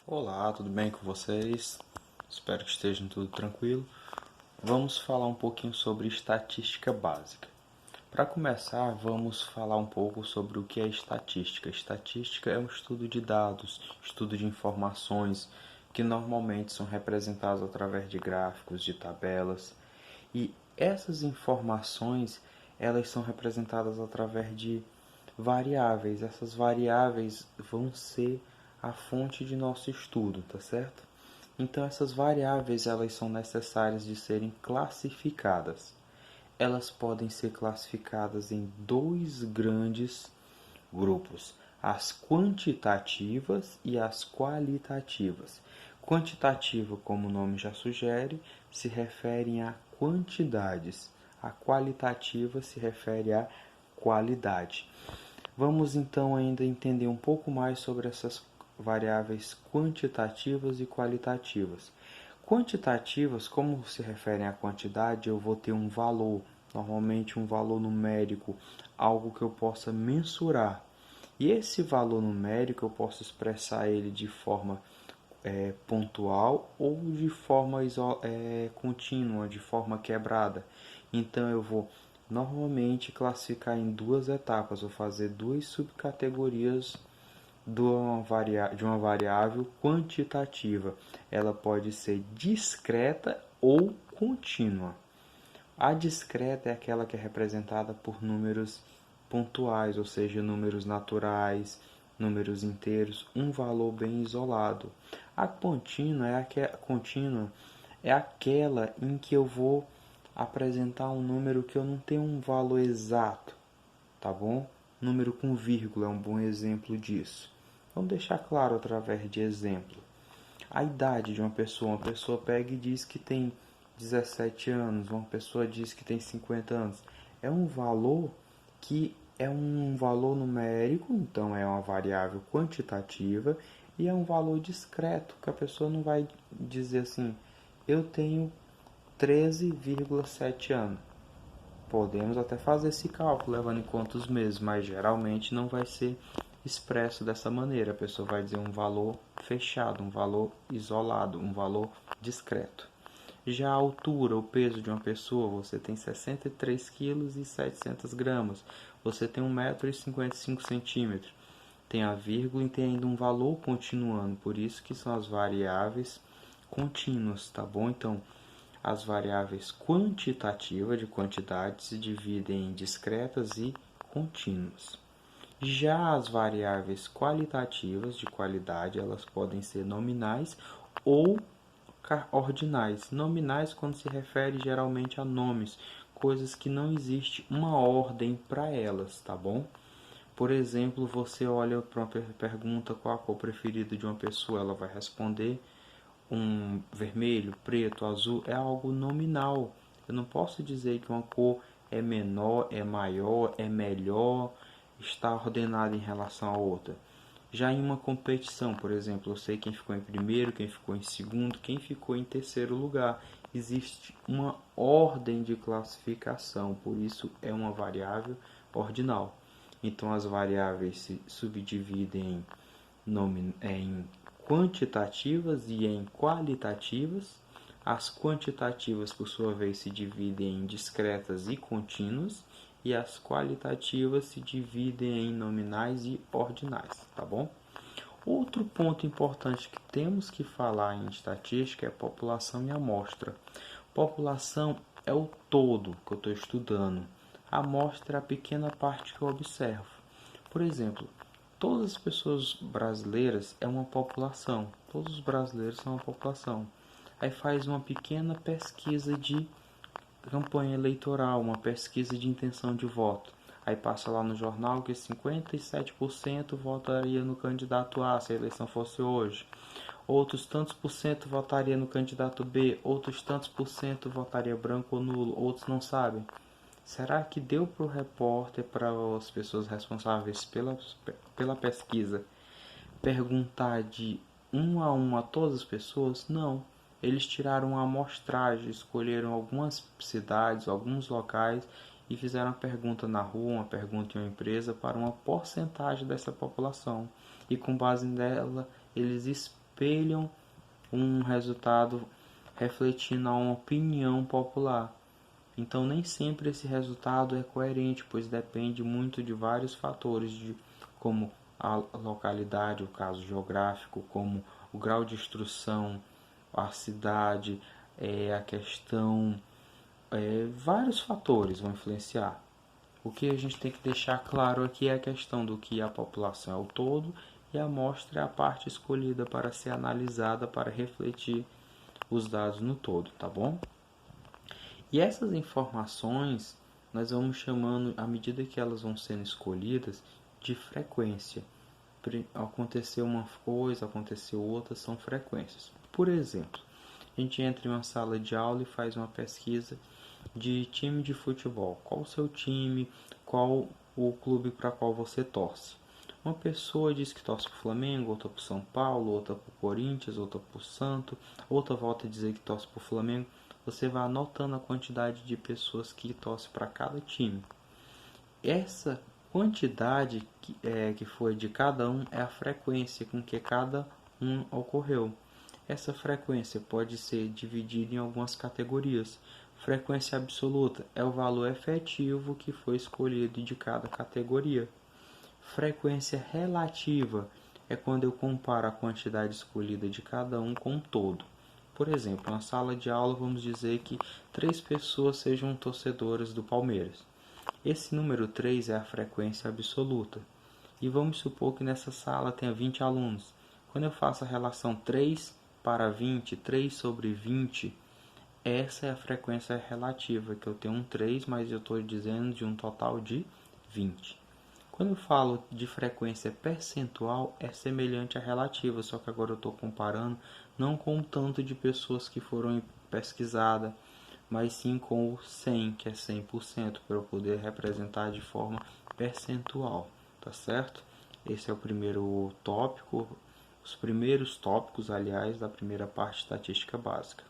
Olá, tudo bem com vocês? Espero que estejam tudo tranquilo. Vamos falar um pouquinho sobre estatística básica. Para começar, vamos falar um pouco sobre o que é estatística. Estatística é um estudo de dados, estudo de informações que normalmente são representados através de gráficos, de tabelas. E essas informações, elas são representadas através de variáveis. Essas variáveis vão ser a fonte de nosso estudo, tá certo? Então essas variáveis elas são necessárias de serem classificadas. Elas podem ser classificadas em dois grandes grupos: as quantitativas e as qualitativas. Quantitativa, como o nome já sugere, se refere a quantidades. A qualitativa se refere à qualidade. Vamos então ainda entender um pouco mais sobre essas variáveis quantitativas e qualitativas. Quantitativas, como se referem à quantidade, eu vou ter um valor, normalmente um valor numérico, algo que eu possa mensurar. E esse valor numérico eu posso expressar ele de forma pontual ou de forma contínua, de forma quebrada. Então eu vou normalmente classificar em duas etapas, vou fazer duas subcategorias de uma variável quantitativa. Ela pode ser discreta ou contínua. A discreta é aquela que é representada por números pontuais, ou seja, números naturais, números inteiros, um valor bem isolado. A contínua é aquela em que eu vou apresentar um número que eu não tenho um valor exato, tá bom? Número com vírgula é um bom exemplo disso. Vamos deixar claro através de exemplo. A idade de uma pessoa pega e diz que tem 17 anos, uma pessoa diz que tem 50 anos. É um valor que é um valor numérico, então é uma variável quantitativa, e é um valor discreto, que a pessoa não vai dizer assim, eu tenho 13,7 anos. Podemos até fazer esse cálculo levando em conta os meses, mas geralmente não vai ser expresso dessa maneira. A pessoa vai dizer um valor fechado, um valor isolado, um valor discreto. Já a altura, o peso de uma pessoa, você tem 63 quilos e 700 gramas. Você tem 1,55 m. Tem a vírgula e tem ainda um valor continuando, por isso que são as variáveis contínuas, tá bom? Então, as variáveis quantitativas de quantidade se dividem em discretas e contínuas. Já as variáveis qualitativas de qualidade, elas podem ser nominais ou ordinais. Nominais quando se refere geralmente a nomes, coisas que não existe uma ordem para elas, tá bom? Por exemplo, você olha para uma pergunta qual a cor preferida de uma pessoa, ela vai responder um vermelho, preto, azul, é algo nominal. Eu não posso dizer que uma cor é menor, é maior, é melhor, está ordenada em relação a outra. Já em uma competição, por exemplo, eu sei quem ficou em primeiro, quem ficou em segundo, quem ficou em terceiro lugar. Existe uma ordem de classificação, por isso é uma variável ordinal. Então as variáveis se subdividem em quantitativas e em qualitativas. As quantitativas, por sua vez, se dividem em discretas e contínuas, e as qualitativas se dividem em nominais e ordinais, tá bom? Outro ponto importante que temos que falar em estatística é população e amostra. População é o todo que eu estou estudando. A amostra é a pequena parte que eu observo. Por exemplo, todas as pessoas brasileiras é uma população. Todos os brasileiros são uma população. Aí faz uma pequena pesquisa de campanha eleitoral, uma pesquisa de intenção de voto. Aí passa lá no jornal que 57% votaria no candidato A se a eleição fosse hoje. Outros tantos por cento votaria no candidato B, outros tantos por cento votaria branco ou nulo, outros não sabem. Será que deu para o repórter, para as pessoas responsáveis pela pesquisa, perguntar de um a um a todas as pessoas? Não. Eles tiraram uma amostragem, escolheram algumas cidades, alguns locais e fizeram uma pergunta na rua, uma pergunta em uma empresa para uma porcentagem dessa população. E com base nela, eles espelham um resultado refletindo a uma opinião popular. Então nem sempre esse resultado é coerente, pois depende muito de vários fatores, como a localidade, o caso geográfico, como o grau de instrução, a cidade, a questão, vários fatores vão influenciar. O que a gente tem que deixar claro aqui é a questão do que a população é o todo e a amostra é a parte escolhida para ser analisada para refletir os dados no todo, tá bom? E essas informações nós vamos chamando, à medida que elas vão sendo escolhidas, de frequência. Aconteceu uma coisa, aconteceu outra, são frequências. Por exemplo, a gente entra em uma sala de aula e faz uma pesquisa de time de futebol. Qual o seu time? Qual o clube para qual você torce? Uma pessoa diz que torce para o Flamengo, outra para o São Paulo, outra para o Corinthians, outra para o Santos, outra volta a dizer que torce para o Flamengo. Você vai anotando a quantidade de pessoas que torcem para cada time. Essa quantidade que foi de cada um é a frequência com que cada um ocorreu. Essa frequência pode ser dividida em algumas categorias. Frequência absoluta é o valor efetivo que foi escolhido de cada categoria. Frequência relativa é quando eu comparo a quantidade escolhida de cada um com o todo. Por exemplo, na sala de aula vamos dizer que 3 pessoas sejam torcedoras do Palmeiras. Esse número 3 é a frequência absoluta. E vamos supor que nessa sala tenha 20 alunos. Quando eu faço a relação 3 para 20, 3 sobre 20, essa é a frequência relativa, que eu tenho um 3, mas eu estou dizendo de um total de 20. Quando eu falo de frequência percentual, é semelhante à relativa, só que agora eu estou comparando não com o tanto de pessoas que foram pesquisadas, mas sim com o 100, que é 100%, para eu poder representar de forma percentual, tá certo? Esse é o primeiro tópico, os primeiros tópicos, aliás, da primeira parte de estatística básica.